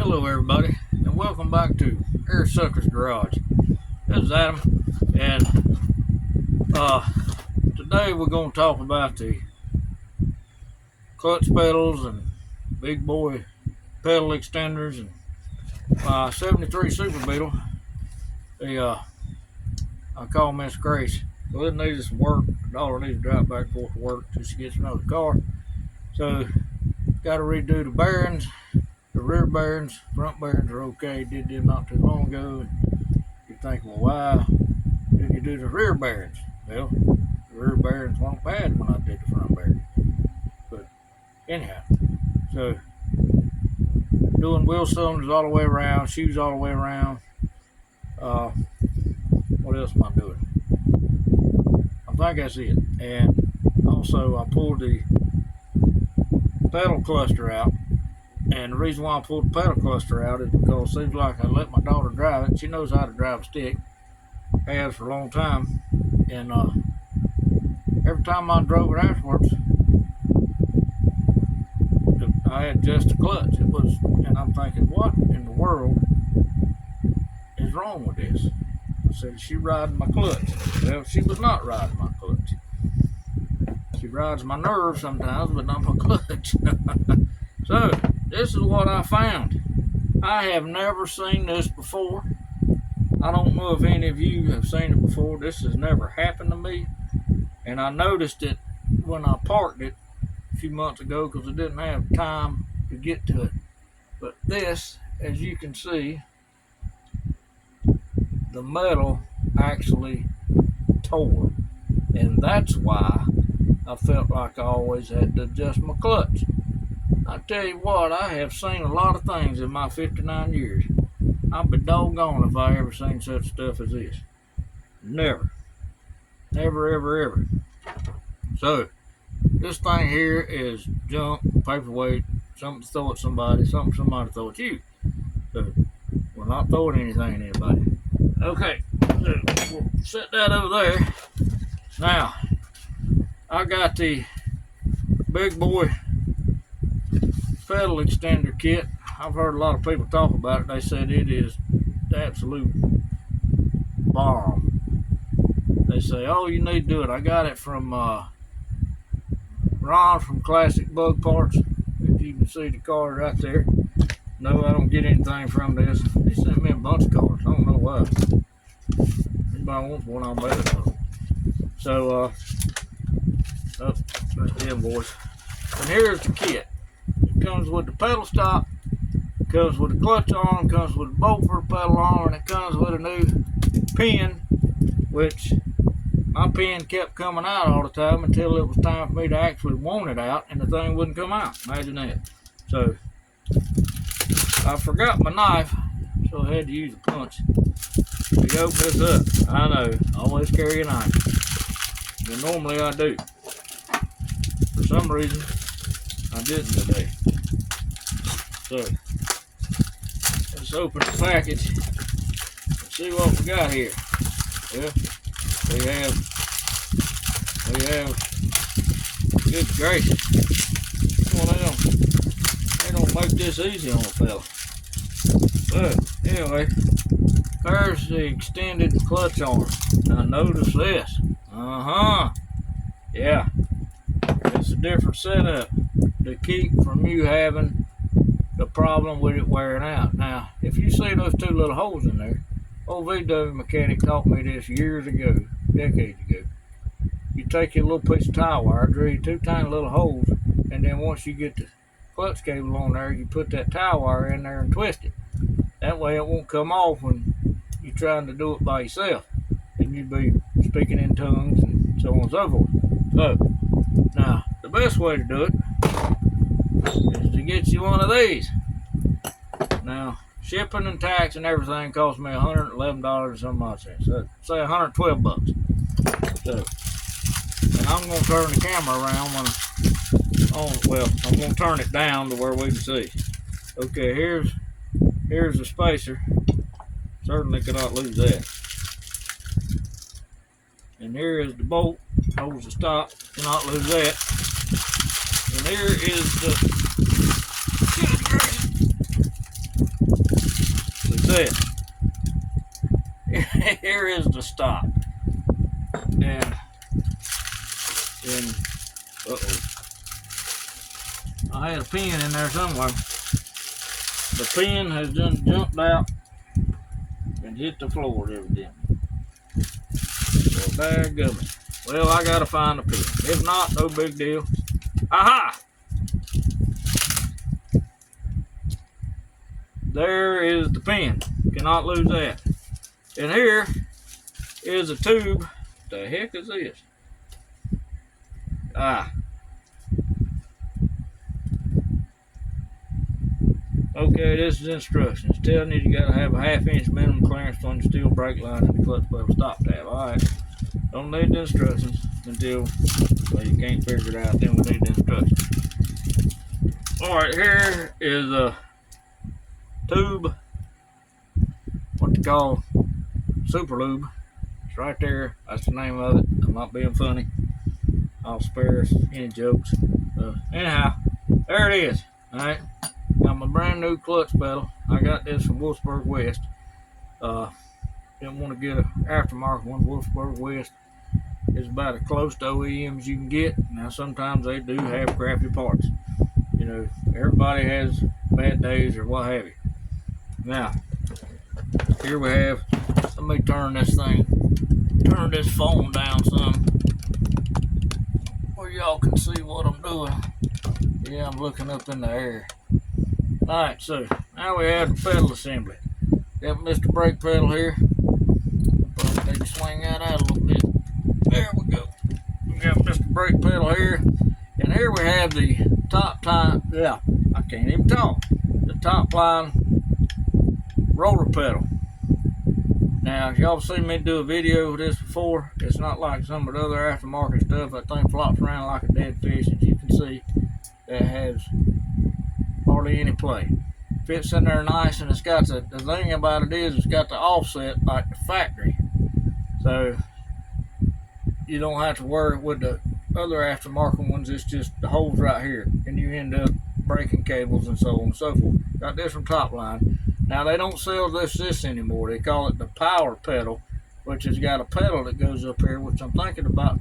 Hello everybody, and welcome back to Air Suckers Garage. This is Adam, and today we're going to talk about the clutch pedals and big boy pedal extenders and my 73 Super Beetle. I call Miss Grace. So it needs some work. The daughter needs to drive back and forth to work till she gets another car. So got to redo the bearings. The rear bearings, front bearings are okay. Did them not too long ago. And you think, well, why didn't you do the rear bearings? Well, the rear bearings weren't bad when I did the front bearings. But anyhow, so doing wheel cylinders all the way around, shoes all the way around. What else am I doing? I think that's it. And also, I pulled the pedal cluster out. And the reason why I pulled the pedal cluster out is because it seems like I let my daughter drive it. She knows how to drive a stick, has for a long time. And every time I drove it afterwards, I had just a clutch. And I'm thinking, what in the world is wrong with this? I said, is she riding my clutch? Well, she was not riding my clutch. She rides my nerves sometimes, but not my clutch. So, this is what I found. I have never seen this before. I don't know if any of you have seen it before. This has never happened to me. And I noticed it when I parked it a few months ago because I didn't have time to get to it. But this, as you can see, the metal actually tore. And that's why I felt like I always had to adjust my clutch. I tell you what, I have seen a lot of things in my 59 years. I'd be doggone if I ever seen such stuff as this. Never. Never, ever, ever. So, this thing here is junk, paperweight, something to throw at somebody, something somebody throw at you. So, we're not throwing anything at anybody. Okay, so we'll set that over there. Now, I got the big boy pedal extender kit. I've heard a lot of people talk about it. They said it is the absolute bomb. They say, oh, you need to do it. I got it from Ron from Classic Bug Parts. If you can see the card right there. No, I don't get anything from this. They sent me a bunch of cards. I don't know why. Anybody wants one, I'll bet it. So, that's the invoice. And here's the kit. It comes with the pedal stop, comes with the clutch arm, comes with the bolt for the pedal arm, and it comes with a new pin, which my pin kept coming out all the time until it was time for me to actually want it out, and the thing wouldn't come out. Imagine that. So, I forgot my knife, so I had to use a punch to open this up. I know, I always carry a knife, but normally I do. For some reason, I didn't today. So, let's open the package and see what we got here. Well, we have, good gracious, one of them. They don't make this easy on a fella. But, anyway, there's the extended clutch arm. Now, notice this. Yeah, it's a different setup to keep from you having the problem with it wearing out. Now, if you see those two little holes in there, old VW mechanic taught me this years ago, decades ago. You take your little piece of tie wire, drill two tiny little holes, and then once you get the clutch cable on there, you put that tie wire in there and twist it. That way it won't come off when you're trying to do it by yourself. And you'll be speaking in tongues and so on and so forth. So, now, the best way to do it is to get you one of these. Now, shipping and tax and everything cost me $111 and some odd cents. So, say $112. So, and I'm going to turn the camera around I'm going to turn it down to where we can see. Okay, here's the spacer. Certainly cannot lose that. And here is the bolt, holds the stop, cannot lose that. And here is the that. Here is the stop. And I had a pin in there somewhere. The pin has just jumped out and hit the floor evidently. Well, dadgummit. Well, I gotta find the pin. If not, no big deal. Aha! There is the pin. Cannot lose that. And here is a tube. The heck is this? Okay, this is instructions. Telling you gotta have a 1/2 inch minimum clearance on the steel brake line and the clutch pedal stop tab. Alright. Don't need the instructions until, well, you can't figure it out, then we need the instructions. Alright, here is a tube, what they call super lube. It's right there. That's the name of it. I'm not being funny. I'll spare us any jokes. Anyhow, there it is. Alright. Got my brand new clutch pedal. I got this from Wolfsburg West. Didn't want to get an aftermarket one. Wolfsburg West is about as close to OEM as you can get. Now sometimes they do have crappy parts. You know, everybody has bad days or what have you. Now, here we have, let me turn this phone down some where y'all can see what I'm doing. Yeah, I'm looking up in the air. Alright, so now we have the pedal assembly. Got Mr. Brake Pedal here. Probably need to swing that out a little bit. There we go. We got Mr. Brake Pedal here. And here we have the top line, yeah, I can't even talk. The top line roller pedal. Now, if y'all seen me do a video of this before, it's not like some of the other aftermarket stuff. That thing flops around like a dead fish, as you can see. That has hardly any play. Fits in there nice, and it's got the thing about it is it's got the offset like the factory. So you don't have to worry with the other aftermarket ones. It's just the holes right here, and you end up breaking cables and so on and so forth. Got this from Topline. Now they don't sell this anymore. They call it the power pedal, which has got a pedal that goes up here, which I'm thinking about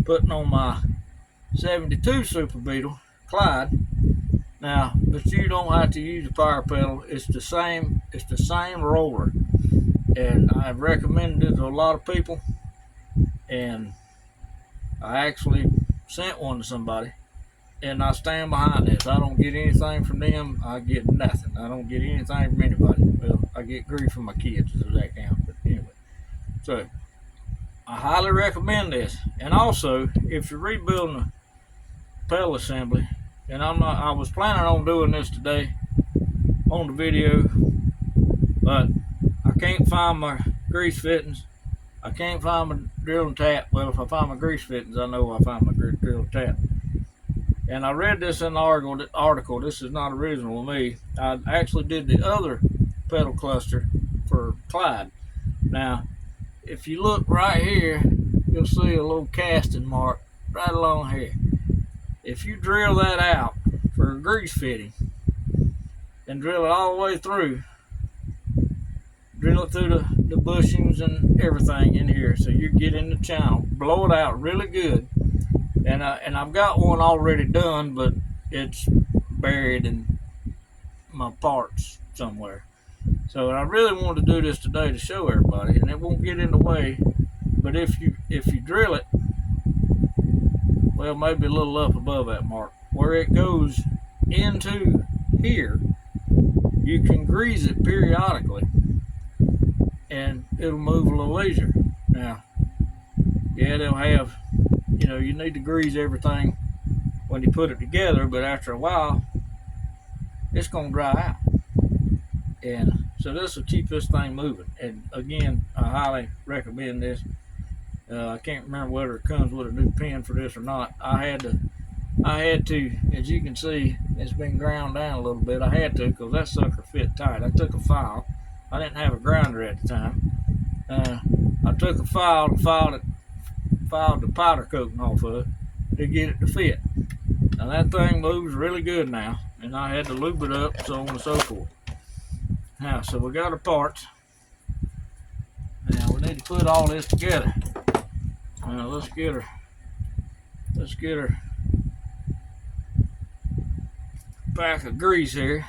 putting on my 72 Super Beetle Clyde. Now, but you don't have to use the power pedal. It's the same roller, and I've recommended it to a lot of people, and I actually sent one to somebody, and I stand behind this. I don't get anything from them. I get nothing. I don't get anything from anybody. Well, I get grief from my kids, does that count? But anyway, so I highly recommend this. And also, if you're rebuilding a pedal assembly, and I was planning on doing this today on the video, but I can't find my grease fittings. I can't find my drill and tap. Well, if I find my grease fittings, I know I find my drill and tap. And I read this in the article. This is not original to me. I actually did the other pedal cluster for Clyde. Now, if you look right here, you'll see a little casting mark right along here. If you drill that out for a grease fitting and drill it all the way through, drill it through the bushings and everything in here, so you get in the channel, blow it out really good. And I've got one already done, but it's buried in my parts somewhere. So I really wanted to do this today to show everybody, and it won't get in the way. But if you drill it, well, maybe a little up above that mark, where it goes into here, you can grease it periodically, and it'll move a little easier. Now, yeah, they'll have, you need to grease everything when you put it together, but after a while, it's going to dry out. And so this will keep this thing moving. And again, I highly recommend this. I can't remember whether it comes with a new pin for this or not. I had to, as you can see, it's been ground down a little bit. I had to, because that sucker fit tight. I took a file. I didn't have a grinder at the time. I took a file and filed the powder coating off of it to get it to fit. Now that thing moves really good now, and I had to lube it up, so on and so forth. Now, so we got our parts. Now we need to put all this together. Now let's get her pack of grease here.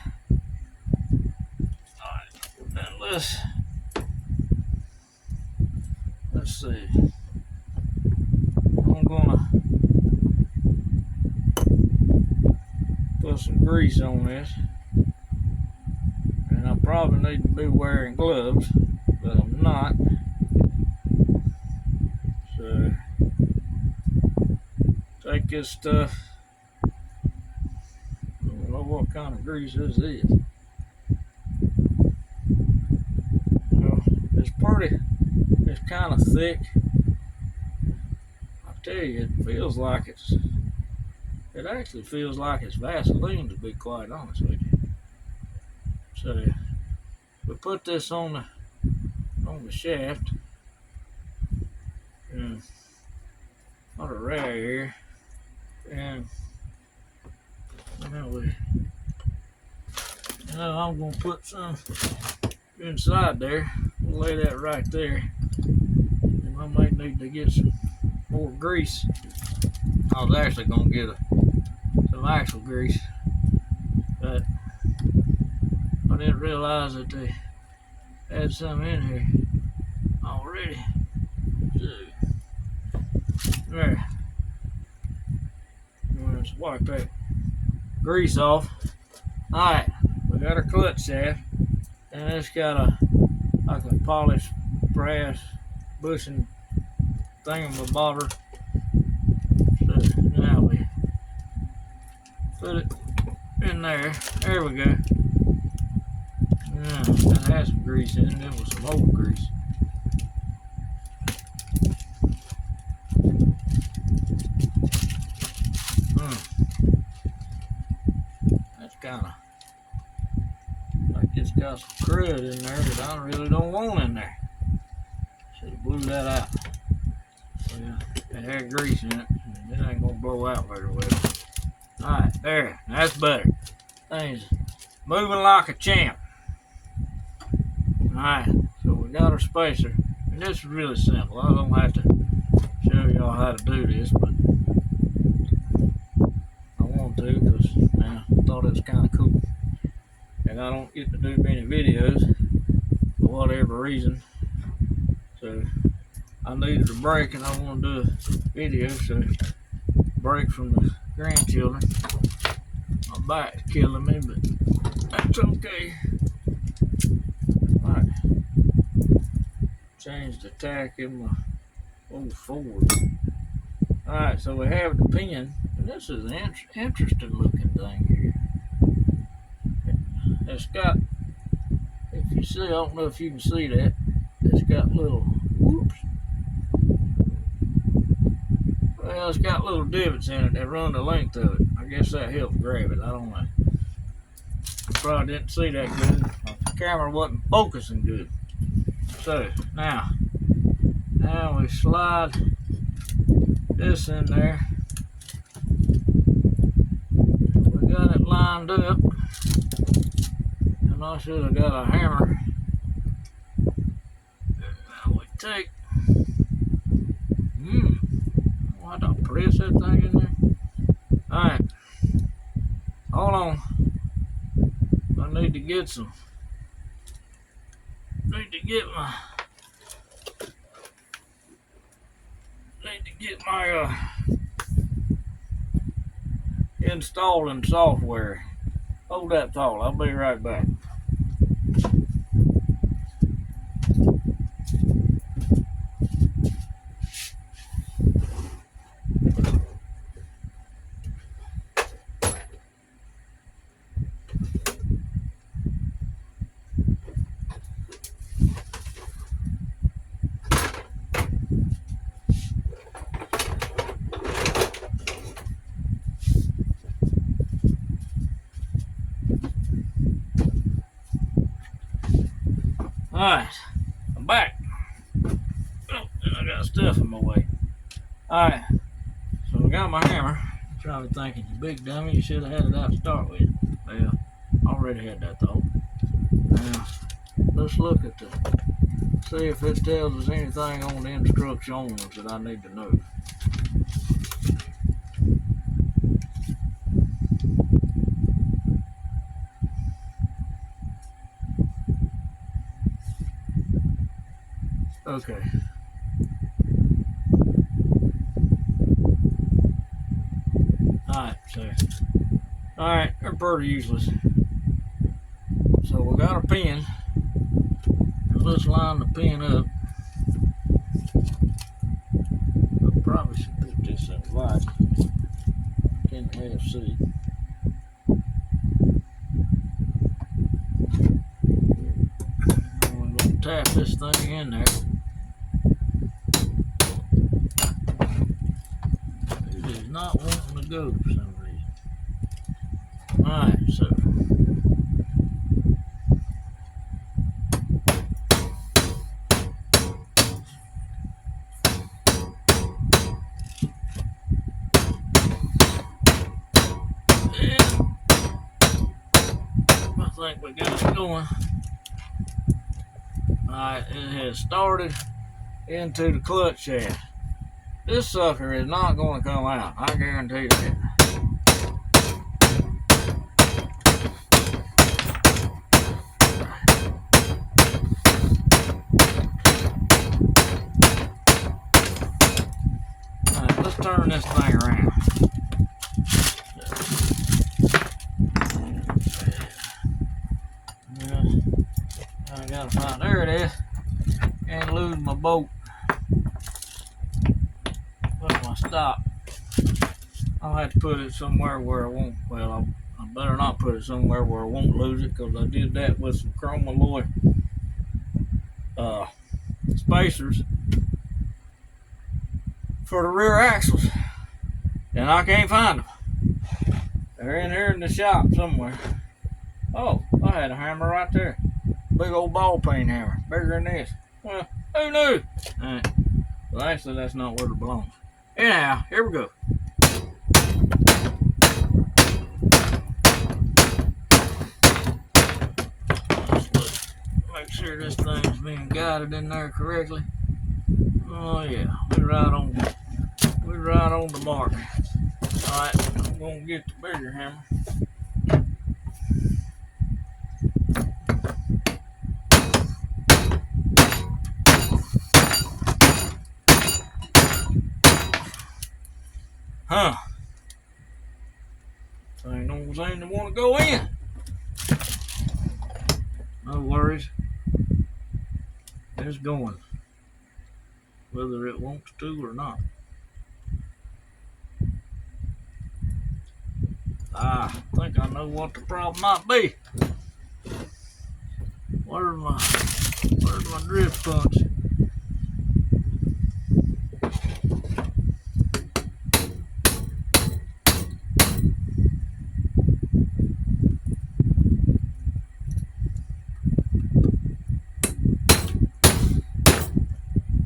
Alright, now let's see. I'm gonna put some grease on this. And I probably need to be wearing gloves, but I'm not. So take this stuff. I don't know what kind of grease this is. Well, it's kind of thick. I tell you, it actually feels like it's Vaseline, to be quite honest with you. So we put this on the shaft, and on the rag here, and I'm gonna put some inside there. We'll lay that right there, and I might need to get some more grease. I was actually gonna get some actual grease, but I didn't realize that they had some in here already. So, there. Let's wipe that grease off. Alright, we got our clutch shaft, and it's got like a polished brass bushing thingamabobber. So now we put it in there. There we go. That had some grease in it. It was some old grease. That's kind of like it's got some crud in there that I really don't want in there. Should have blew that out. Well, it had grease in it, and it ain't gonna blow out very well. Alright, there. That's better. Things moving like a champ. Alright, so we got our spacer. And this is really simple. I don't have to show y'all how to do this, but I want to because I thought it was kind of cool. And I don't get to do many videos for whatever reason. So I needed a break, and I want to do a video, so break from the grandchildren. My back's killing me, but that's okay. Alright. Change the tack in my old Ford. Alright, so we have the pin, and this is an interesting looking thing here. It's got, if you see, I don't know if you can see that, it's got little, whoops. Well, it's got little divots in it that run the length of it. I guess that helps grab it. I don't know. Probably didn't see that good. The camera wasn't focusing good. So now we slide this in there. We got it lined up, and I should have got a hammer. Now we take. Why don't I press that thing in there? Alright. Hold on. I need to get my installing software. Hold that thought. I'll be right back. Alright, I'm back. Oh, and I got stuff in my way. Alright, so I got my hammer. I'm probably thinking, you big dummy, you should have had it out to start with. Well, I already had that thought. Now, let's look at see if it tells us anything on the instructions that I need to know. Okay. Alright, they're pretty useless. So we got a pin. Let's line the pin up. I probably should put this in light. Can't half see. I'm going to tap this thing in there. It is not wanting to go for some reason. Alright, so I think we got it going. Alright, it has started into the clutch shaft. This sucker is not going to come out, I guarantee that. Alright, let's turn this thing around. I gotta find, there it is. Can't lose my bolt. What's my stop? I'll have to put it somewhere where I won't, well, I better not put it somewhere where I won't lose it, because I did that with some chromalloy spacers for the rear axles, and I can't find them. They're in here in the shop somewhere. Oh, I had a hammer right there. Big old ball peen hammer, bigger than this. Well, who knew? Alright. Well, actually, that's not where it belongs. Anyhow, here we go. Let's look. Make sure this thing's being guided in there correctly. Oh yeah, we're right on the mark. Alright, I'm gonna get the bigger hammer. Huh. Thing don't seem to want to go in. No worries. It's going. Whether it wants to or not. I think I know what the problem might be. Where's my drift punch?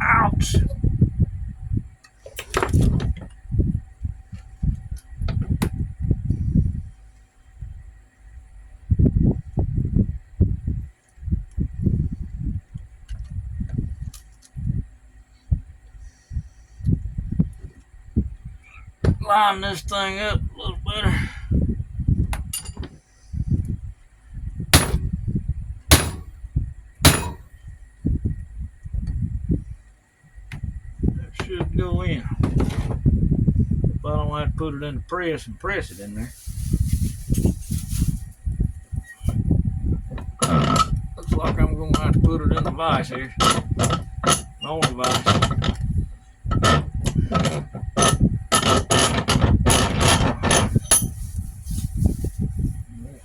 Ouch! Line this thing up a little better. That should go in. If I don't have to put it in the press and press it in there. Looks like I'm going to have to put it in the vise here. On the vise.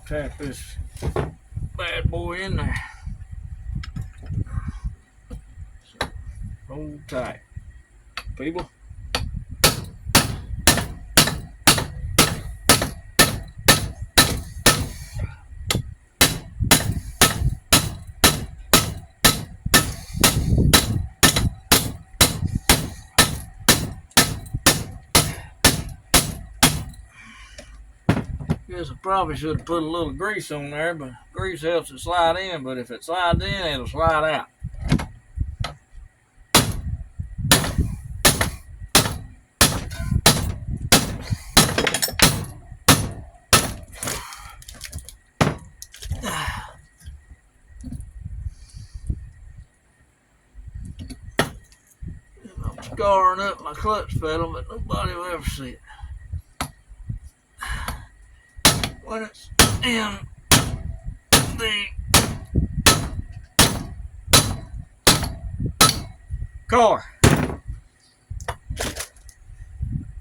Tap this bad boy in there. So, hold tight, people. Guess I probably should have put a little grease on there, but grease helps it slide in, but if it slides in, it'll slide out. I'm scarring up my clutch pedal, but nobody will ever see it. When it's in the car.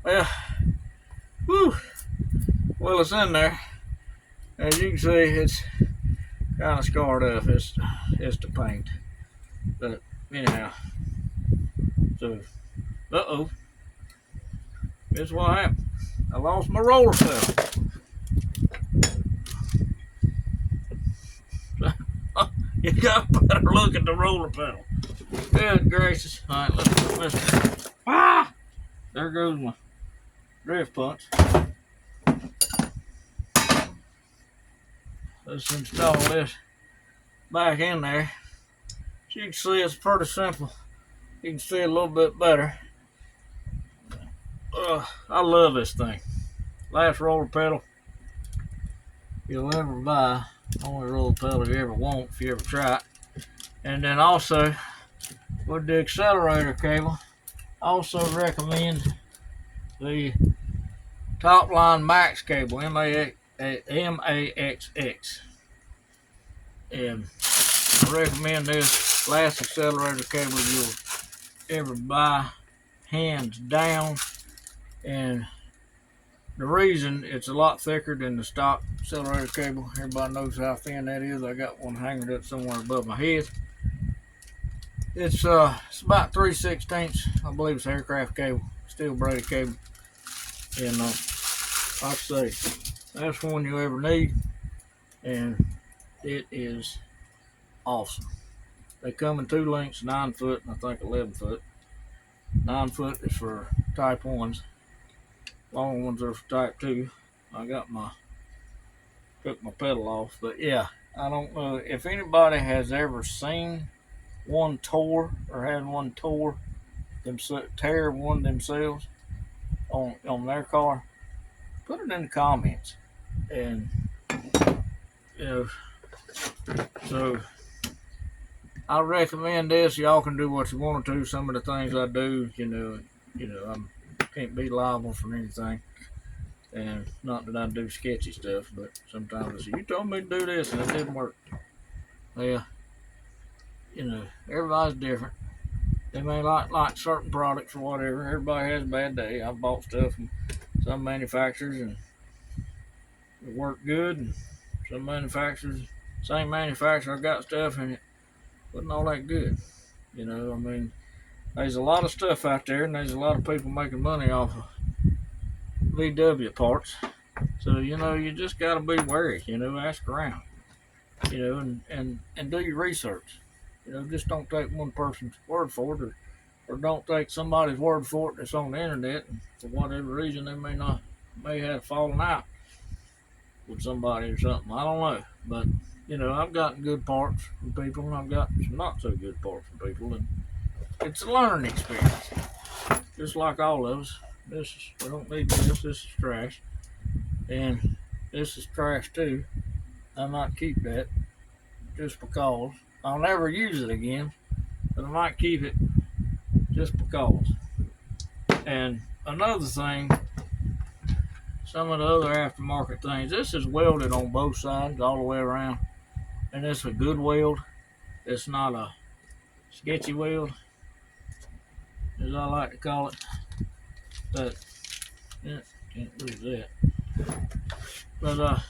Well, whew. Well, it's in there. As you can see, it's kind of scarred up. It's the paint. But anyhow, so guess what happened? I lost my roller pedal. You got a better look at the roller pedal. Good gracious. Alright, let's there goes my drift punch. Let's install this back in there. As you can see, it's pretty simple. You can see it a little bit better. I love this thing. Last roller pedal you'll ever buy. Only roller pedal you ever want if you ever try it. And then also with the accelerator cable, I also recommend the Topline Max cable, MAXX. And I recommend this last accelerator cable you'll ever buy, hands down. And the reason it's a lot thicker than the stock accelerator cable, everybody knows how thin that is. I got one hanging up somewhere above my head. It's about 3/16, I believe it's aircraft cable, steel braided cable. And like I say, that's one you ever need, and it is awesome. They come in 2 lengths, 9 foot and I think 11 foot. 9 foot is for type 1s. Long ones are for type 2. I took my pedal off, but yeah, I don't know if anybody has ever seen one tore or had one tear one themselves on their car. Put it in the comments, and so I recommend this. Y'all can do what you want to. Some of the things I do, I can't be liable for anything. And not that I do sketchy stuff, but sometimes I say, you told me to do this and it didn't work. Well, everybody's different. They may like certain products or whatever. Everybody has a bad day. I've bought stuff from some manufacturers and it worked good, and some manufacturers, same manufacturer, got stuff and it wasn't all that good. There's a lot of stuff out there, and there's a lot of people making money off of VW parts. So, you just got to be wary, ask around, and do your research. Just don't take one person's word for it, or don't take somebody's word for it that's on the internet, and for whatever reason they may have fallen out with somebody or something. I don't know. But, I've gotten good parts from people, and I've got some not so good parts from people, and it's a learning experience. Just like all of us. We don't need this. This is trash. And this is trash too. I might keep that just because. I'll never use it again, but I might keep it just because. And another thing, some of the other aftermarket things, this is welded on both sides all the way around. And it's a good weld. It's not a sketchy weld, as I like to call it. But yeah, can't lose that. But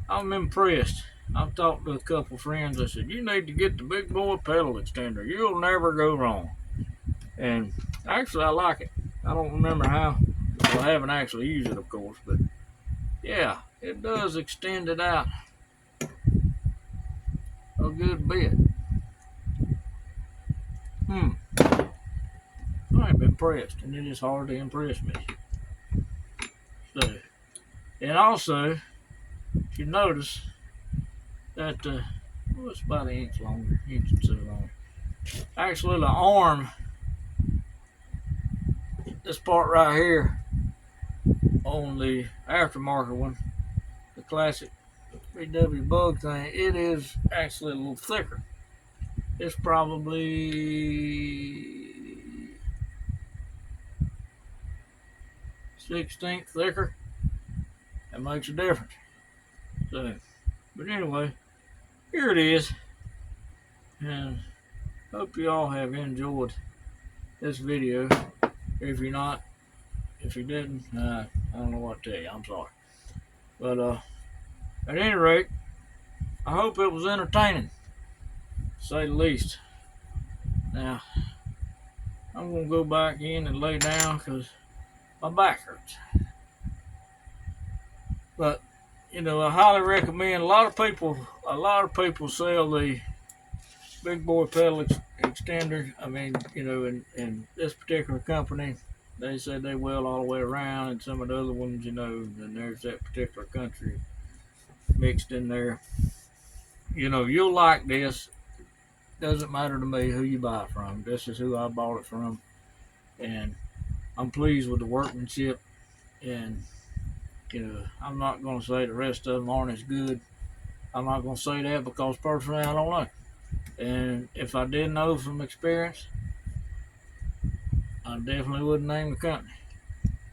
I'm impressed. I've talked to a couple friends. I said, you need to get the big boy pedal extender. You'll never go wrong. And actually, I like it. I don't remember how. Well, I haven't actually used it, of course. But yeah, it does extend it out a good bit. I'm impressed, and it is hard to impress me. So, and also, if you notice that it's about an inch longer, inch or two long. Actually, the arm, this part right here on the aftermarket one, the classic VW Bug thing, it is actually a little thicker. It's probably 1/16 thicker. That makes a difference. So, but anyway, here it is, and hope you all have enjoyed this video. If you're not, if you didn't, I don't know what to tell you. I'm sorry. But at any rate, I hope it was entertaining, to say the least. Now, I'm gonna go back in and lay down because my back hurts. But you know, I highly recommend. A lot of people sell the big boy pedal extender. I mean, you know, in this particular company, they said they weld all the way around, and some of the other ones, you know, and there's that particular country mixed in there. You know, you'll like this. Doesn't matter to me who you buy it from. This is who I bought it from, and I'm pleased with the workmanship. And you know, I'm not going to say the rest of them aren't as good. I'm not going to say that because personally I don't know. And if I did know from experience, I definitely wouldn't name the company.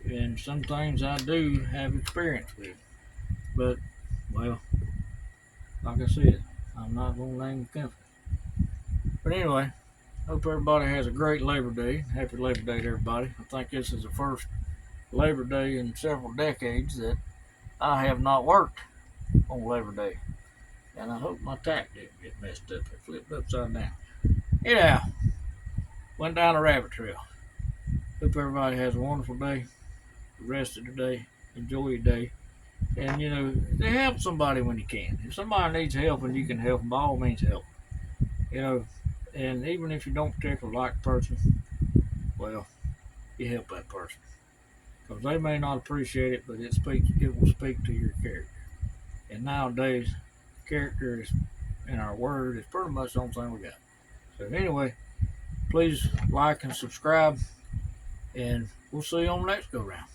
And some things I do have experience with. But, well, like I said, I'm not going to name the company. But anyway, hope everybody has a great Labor Day. Happy Labor Day to everybody. I think this is the first Labor Day in several decades that I have not worked on Labor Day. And I hope my tack didn't get messed up. It flipped upside down. Anyhow, went down a rabbit trail. Hope everybody has a wonderful day. The rest of the day, enjoy your day. And, you know, to help somebody when you can. If somebody needs help and you can help them, by all means help. You know, and even if you don't particularly like a person, well, you help that person. Because they may not appreciate it, but it will speak to your character. And nowadays, character is, in our word, is pretty much the only thing we got. So anyway, please like and subscribe, and we'll see you on the next go round.